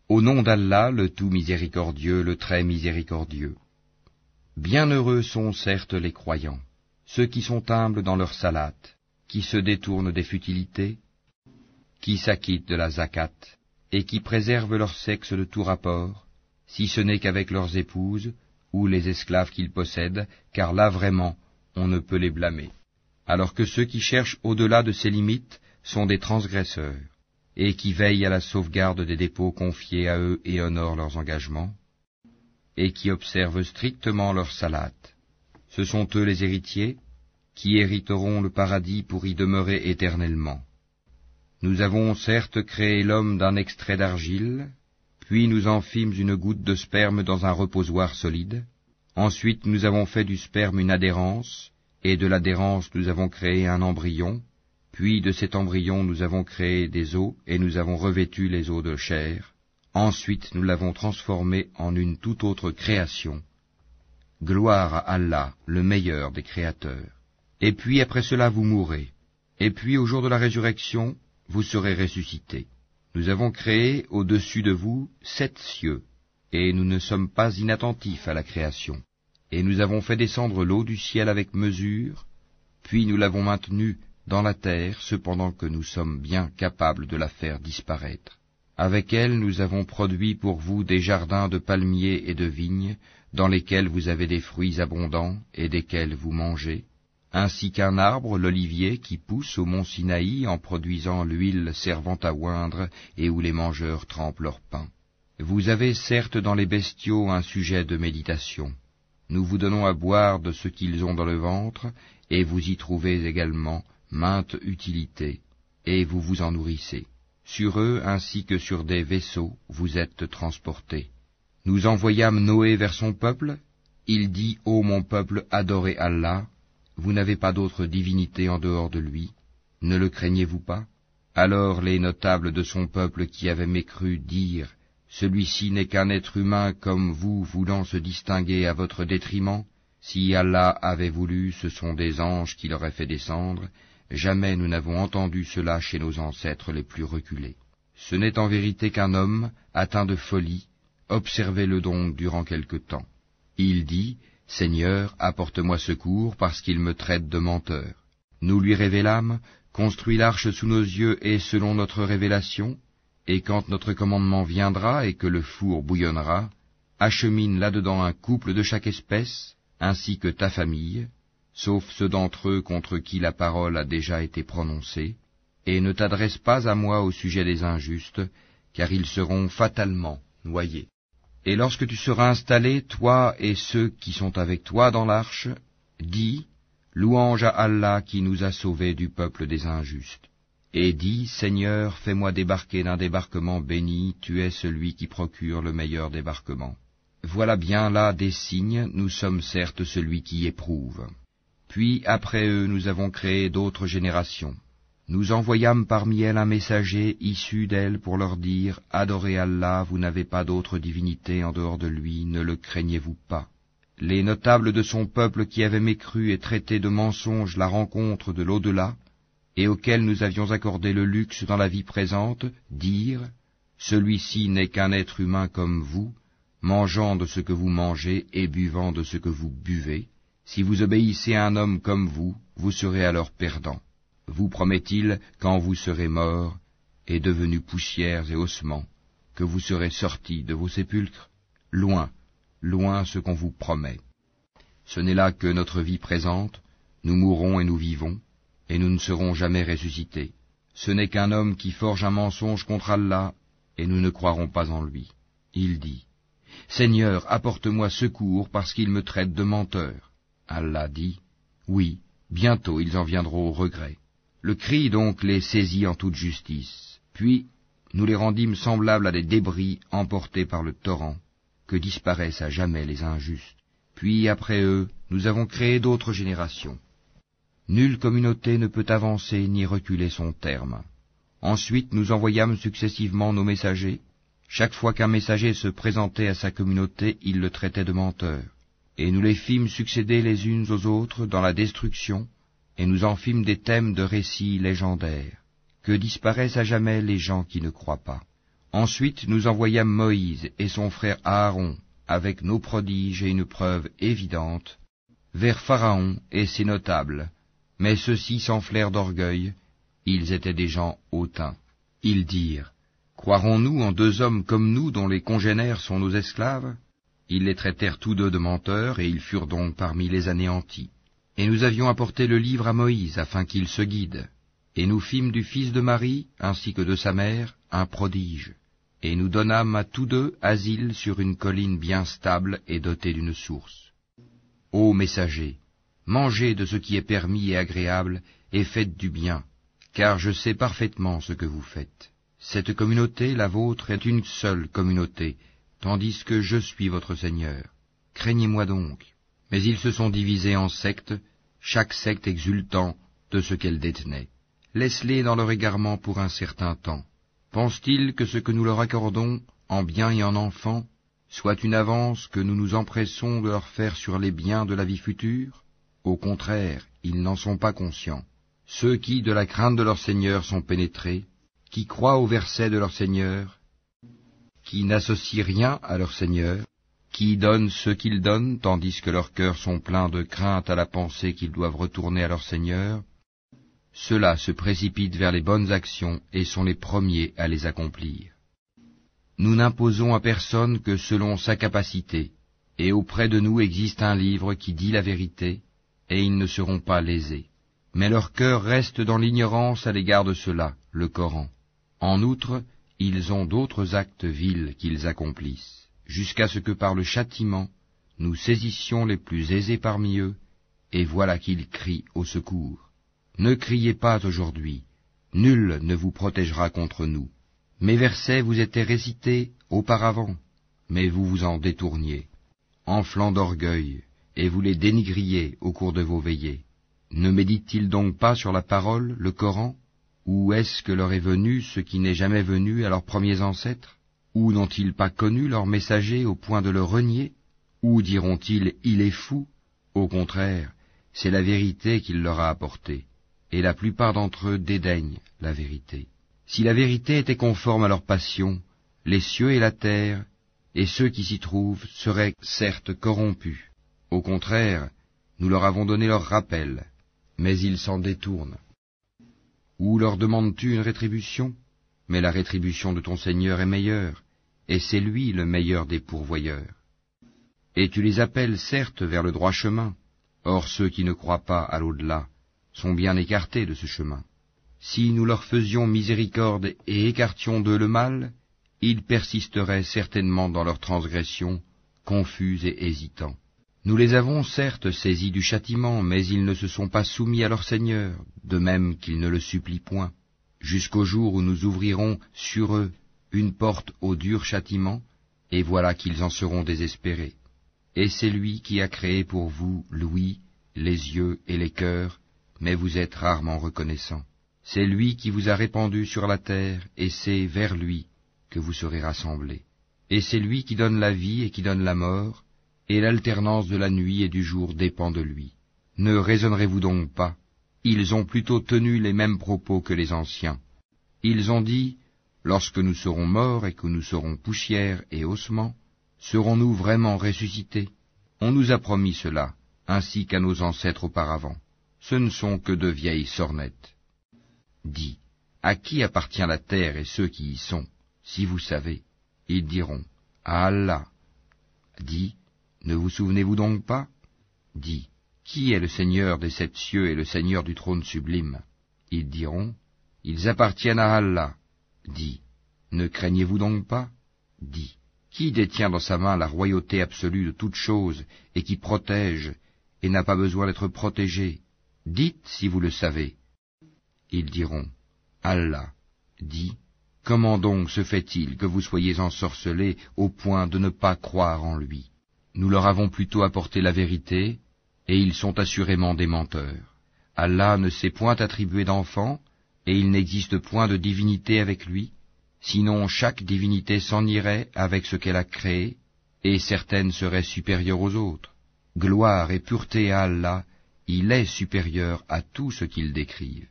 Au nom d'Allah, le tout miséricordieux, le très miséricordieux. Bienheureux sont certes les croyants, ceux qui sont humbles dans leur salate, qui se détournent des futilités, qui s'acquittent de la zakat, et qui préservent leur sexe de tout rapport, si ce n'est qu'avec leurs épouses, ou les esclaves qu'ils possèdent, car là vraiment, on ne peut les blâmer. Alors que ceux qui cherchent au-delà de ces limites sont des transgresseurs, et qui veillent à la sauvegarde des dépôts confiés à eux et honorent leurs engagements, et qui observent strictement leur salate. Ce sont eux les héritiers, qui hériteront le paradis pour y demeurer éternellement. Nous avons certes créé l'homme d'un extrait d'argile, puis nous en fîmes une goutte de sperme dans un reposoir solide. Ensuite nous avons fait du sperme une adhérence, et de l'adhérence nous avons créé un embryon, puis de cet embryon nous avons créé des os, et nous avons revêtu les os de chair. Ensuite nous l'avons transformé en une toute autre création. Gloire à Allah, le meilleur des créateurs. Et puis après cela vous mourrez. Et puis au jour de la résurrection, vous serez ressuscités. Nous avons créé au-dessus de vous 7 cieux, et nous ne sommes pas inattentifs à la création. Et nous avons fait descendre l'eau du ciel avec mesure, puis nous l'avons maintenue dans la terre, cependant que nous sommes bien capables de la faire disparaître. Avec elle nous avons produit pour vous des jardins de palmiers et de vignes, dans lesquels vous avez des fruits abondants et desquels vous mangez, ainsi qu'un arbre, l'olivier, qui pousse au mont Sinaï en produisant l'huile servant à oindre et où les mangeurs trempent leur pain. Vous avez certes dans les bestiaux un sujet de méditation. Nous vous donnons à boire de ce qu'ils ont dans le ventre, et vous y trouvez également mainte utilité, et vous vous en nourrissez. Sur eux, ainsi que sur des vaisseaux, vous êtes transportés. Nous envoyâmes Noé vers son peuple. Il dit, ô mon peuple, adorez Allah. Vous n'avez pas d'autre divinité en dehors de lui. Ne le craignez-vous pas? Alors les notables de son peuple qui avaient mécru dirent, celui-ci n'est qu'un être humain comme vous, voulant se distinguer à votre détriment. Si Allah avait voulu, ce sont des anges qui l'auraient fait descendre. Jamais nous n'avons entendu cela chez nos ancêtres les plus reculés. Ce n'est en vérité qu'un homme, atteint de folie. Observez-le donc durant quelque temps. Il dit, Seigneur, apporte-moi secours, parce qu'il me traite de menteur. Nous lui révélâmes, construis l'arche sous nos yeux et selon notre révélation, et quand notre commandement viendra et que le four bouillonnera, achemine là-dedans un couple de chaque espèce, ainsi que ta famille, sauf ceux d'entre eux contre qui la parole a déjà été prononcée, et ne t'adresse pas à moi au sujet des injustes, car ils seront fatalement noyés. Et lorsque tu seras installé, toi et ceux qui sont avec toi dans l'arche, dis, louange à Allah qui nous a sauvés du peuple des injustes. Et dis, Seigneur, fais-moi débarquer d'un débarquement béni, tu es celui qui procure le meilleur débarquement. Voilà bien là des signes, nous sommes certes celui qui éprouve. Puis après eux nous avons créé d'autres générations. Nous envoyâmes parmi elles un messager issu d'elles pour leur dire, adorez Allah, vous n'avez pas d'autre divinité en dehors de lui, ne le craignez-vous pas. Les notables de son peuple qui avaient mécru et traité de mensonge la rencontre de l'au-delà, et auxquels nous avions accordé le luxe dans la vie présente, dirent, celui-ci n'est qu'un être humain comme vous, mangeant de ce que vous mangez et buvant de ce que vous buvez. Si vous obéissez à un homme comme vous, vous serez alors perdant. Vous promet-il, quand vous serez morts et devenus poussières et ossements, que vous serez sortis de vos sépulcres? Loin, loin ce qu'on vous promet. Ce n'est là que notre vie présente, nous mourrons et nous vivons, et nous ne serons jamais ressuscités. Ce n'est qu'un homme qui forge un mensonge contre Allah, et nous ne croirons pas en lui. Il dit, Seigneur, apporte-moi secours parce qu'il me traite de menteur. Allah dit, oui, bientôt ils en viendront au regret. Le cri donc les saisit en toute justice. Puis nous les rendîmes semblables à des débris emportés par le torrent, que disparaissent à jamais les injustes. Puis après eux, nous avons créé d'autres générations. Nulle communauté ne peut avancer ni reculer son terme. Ensuite nous envoyâmes successivement nos messagers. Chaque fois qu'un messager se présentait à sa communauté, il le traitait de menteur. Et nous les fîmes succéder les unes aux autres dans la destruction, et nous en fîmes des thèmes de récits légendaires, que disparaissent à jamais les gens qui ne croient pas. Ensuite nous envoyâmes Moïse et son frère Aaron, avec nos prodiges et une preuve évidente, vers Pharaon et ses notables, mais ceux-ci s'enflèrent d'orgueil, ils étaient des gens hautains. Ils dirent, croirons-nous en 2 hommes comme nous dont les congénères sont nos esclaves? Ils les traitèrent tous 2 de menteurs, et ils furent donc parmi les anéantis. Et nous avions apporté le livre à Moïse, afin qu'il se guide. Et nous fîmes du fils de Marie, ainsi que de sa mère, un prodige. Et nous donnâmes à tous 2 asile sur une colline bien stable et dotée d'une source. Ô messagers, mangez de ce qui est permis et agréable, et faites du bien, car je sais parfaitement ce que vous faites. Cette communauté, la vôtre, est une seule communauté, tandis que je suis votre Seigneur. Craignez-moi donc. Mais ils se sont divisés en sectes, chaque secte exultant de ce qu'elle détenait. Laisse-les dans leur égarement pour un certain temps. Pensent-ils que ce que nous leur accordons, en biens et en enfants, soit une avance que nous nous empressons de leur faire sur les biens de la vie future? Au contraire, ils n'en sont pas conscients. Ceux qui, de la crainte de leur Seigneur, sont pénétrés, qui croient au verset de leur Seigneur, qui n'associent rien à leur Seigneur, qui donnent ce qu'ils donnent, tandis que leurs cœurs sont pleins de crainte à la pensée qu'ils doivent retourner à leur Seigneur, ceux-là se précipitent vers les bonnes actions et sont les premiers à les accomplir. Nous n'imposons à personne que selon sa capacité, et auprès de nous existe un livre qui dit la vérité, et ils ne seront pas lésés. Mais leur cœur reste dans l'ignorance à l'égard de cela, le Coran. En outre, ils ont d'autres actes vils qu'ils accomplissent, jusqu'à ce que par le châtiment, nous saisissions les plus aisés parmi eux, et voilà qu'ils crient au secours. Ne criez pas aujourd'hui, nul ne vous protégera contre nous. Mes versets vous étaient récités auparavant, mais vous vous en détourniez, enflant d'orgueil, et vous les dénigriez au cours de vos veillées. Ne méditent-ils donc pas sur la parole, le Coran? Ou est-ce que leur est venu ce qui n'est jamais venu à leurs premiers ancêtres? Ou n'ont-ils pas connu leur messager au point de le renier? Ou diront-ils, il est fou? Au contraire, c'est la vérité qu'il leur a apportée, et la plupart d'entre eux dédaignent la vérité. Si la vérité était conforme à leur passion, les cieux et la terre, et ceux qui s'y trouvent, seraient certes corrompus. Au contraire, nous leur avons donné leur rappel, mais ils s'en détournent. Ou leur demandes-tu une rétribution? Mais la rétribution de ton Seigneur est meilleure, et c'est lui le meilleur des pourvoyeurs. Et tu les appelles certes vers le droit chemin, or ceux qui ne croient pas à l'au-delà sont bien écartés de ce chemin. Si nous leur faisions miséricorde et écartions d'eux le mal, ils persisteraient certainement dans leur transgression, confus et hésitants. Nous les avons certes saisis du châtiment, mais ils ne se sont pas soumis à leur Seigneur, de même qu'ils ne le supplient point, jusqu'au jour où nous ouvrirons sur eux une porte au dur châtiment, et voilà qu'ils en seront désespérés. Et c'est lui qui a créé pour vous l'ouïe, les yeux et les cœurs, mais vous êtes rarement reconnaissants. C'est lui qui vous a répandu sur la terre, et c'est vers lui que vous serez rassemblés. Et c'est lui qui donne la vie et qui donne la mort, et l'alternance de la nuit et du jour dépend de lui. Ne raisonnerez-vous donc pas? Ils ont plutôt tenu les mêmes propos que les anciens. Ils ont dit, lorsque nous serons morts et que nous serons poussière et ossements, serons-nous vraiment ressuscités? On nous a promis cela, ainsi qu'à nos ancêtres auparavant. Ce ne sont que de vieilles sornettes. Dis, à qui appartient la terre et ceux qui y sont, si vous savez? Ils diront, à Allah. Dis, ne vous souvenez-vous donc pas? Dis, qui est le Seigneur des 7 cieux et le Seigneur du trône sublime? Ils diront, ils appartiennent à Allah. Dis, ne craignez-vous donc pas? Dis, qui détient dans sa main la royauté absolue de toutes choses et qui protège et n'a pas besoin d'être protégé? Dites si vous le savez. Ils diront, Allah. Dis, comment donc se fait-il que vous soyez ensorcelés au point de ne pas croire en lui? Nous leur avons plutôt apporté la vérité, et ils sont assurément des menteurs. Allah ne s'est point attribué d'enfant, et il n'existe point de divinité avec lui, sinon chaque divinité s'en irait avec ce qu'elle a créé, et certaines seraient supérieures aux autres. Gloire et pureté à Allah, il est supérieur à tout ce qu'ils décrivent.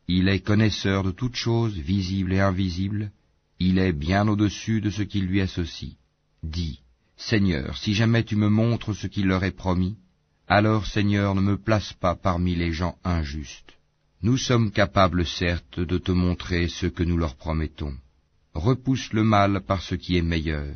Il est connaisseur de toutes choses visibles et invisibles, il est bien au-dessus de ce qu'ils lui associent. Dis, Seigneur, si jamais tu me montres ce qu'il leur est promis, alors, Seigneur, ne me place pas parmi les gens injustes. Nous sommes capables, certes, de te montrer ce que nous leur promettons. Repousse le mal par ce qui est meilleur.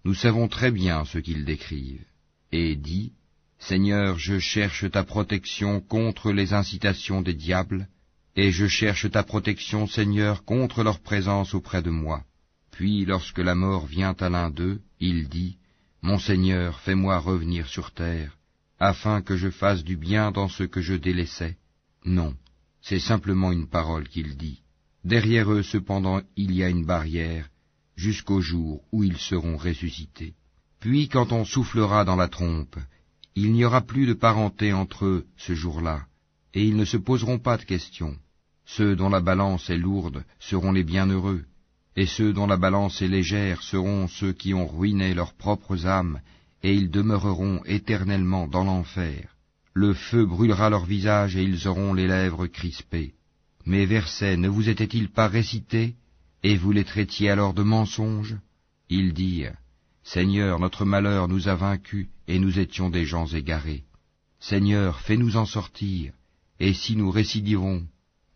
Nous savons très bien ce qu'ils décrivent. Et dis, Seigneur, je cherche ta protection contre les incitations des diables, et je cherche ta protection, Seigneur, contre leur présence auprès de moi. Puis, lorsque la mort vient à l'un d'eux, il dit, Mon Seigneur, fais-moi revenir sur terre, afin que je fasse du bien dans ce que je délaissais. Non, c'est simplement une parole qu'il dit. Derrière eux, cependant, il y a une barrière, jusqu'au jour où ils seront ressuscités. Puis, quand on soufflera dans la trompe, il n'y aura plus de parenté entre eux ce jour-là, et ils ne se poseront pas de questions. Ceux dont la balance est lourde seront les bienheureux, et ceux dont la balance est légère seront ceux qui ont ruiné leurs propres âmes, et ils demeureront éternellement dans l'enfer. Le feu brûlera leur visage et ils auront les lèvres crispées. Mes versets ne vous étaient-ils pas récités, et vous les traitiez alors de mensonges? Ils dirent, Seigneur, notre malheur nous a vaincus, et nous étions des gens égarés. Seigneur, fais-nous en sortir, et si nous récidivons,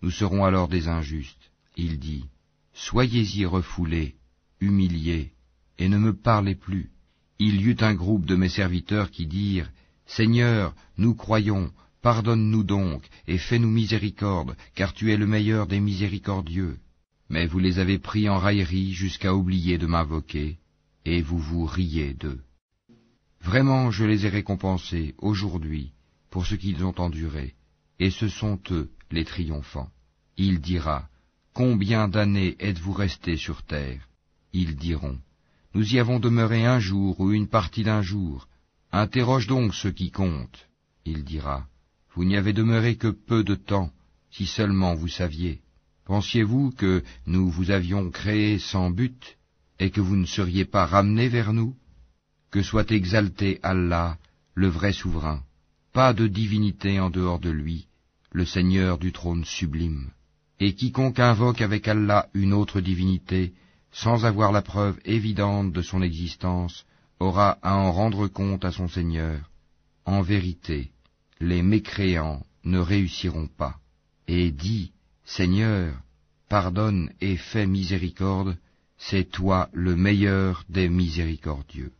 nous serons alors des injustes. Il dit, Soyez-y refoulés, humiliés, et ne me parlez plus. Il y eut un groupe de mes serviteurs qui dirent, Seigneur, nous croyons, pardonne-nous donc, et fais-nous miséricorde, car tu es le meilleur des miséricordieux. Mais vous les avez pris en raillerie jusqu'à oublier de m'invoquer, et vous vous riez d'eux. Vraiment, je les ai récompensés aujourd'hui pour ce qu'ils ont enduré, et ce sont eux les triomphants. Il dira, Combien d'années êtes-vous restés sur terre? Ils diront, Nous y avons demeuré un jour ou une partie d'un jour. Interroge donc ceux qui comptent. Il dira, Vous n'y avez demeuré que peu de temps, si seulement vous saviez. Pensiez-vous que nous vous avions créé sans but, et que vous ne seriez pas ramenés vers nous? Que soit exalté Allah, le vrai souverain. Pas de divinité en dehors de lui, le Seigneur du trône sublime. Et quiconque invoque avec Allah une autre divinité, sans avoir la preuve évidente de son existence, aura à en rendre compte à son Seigneur. En vérité, les mécréants ne réussiront pas. Et dis, Seigneur, pardonne et fais miséricorde, c'est toi le meilleur des miséricordieux.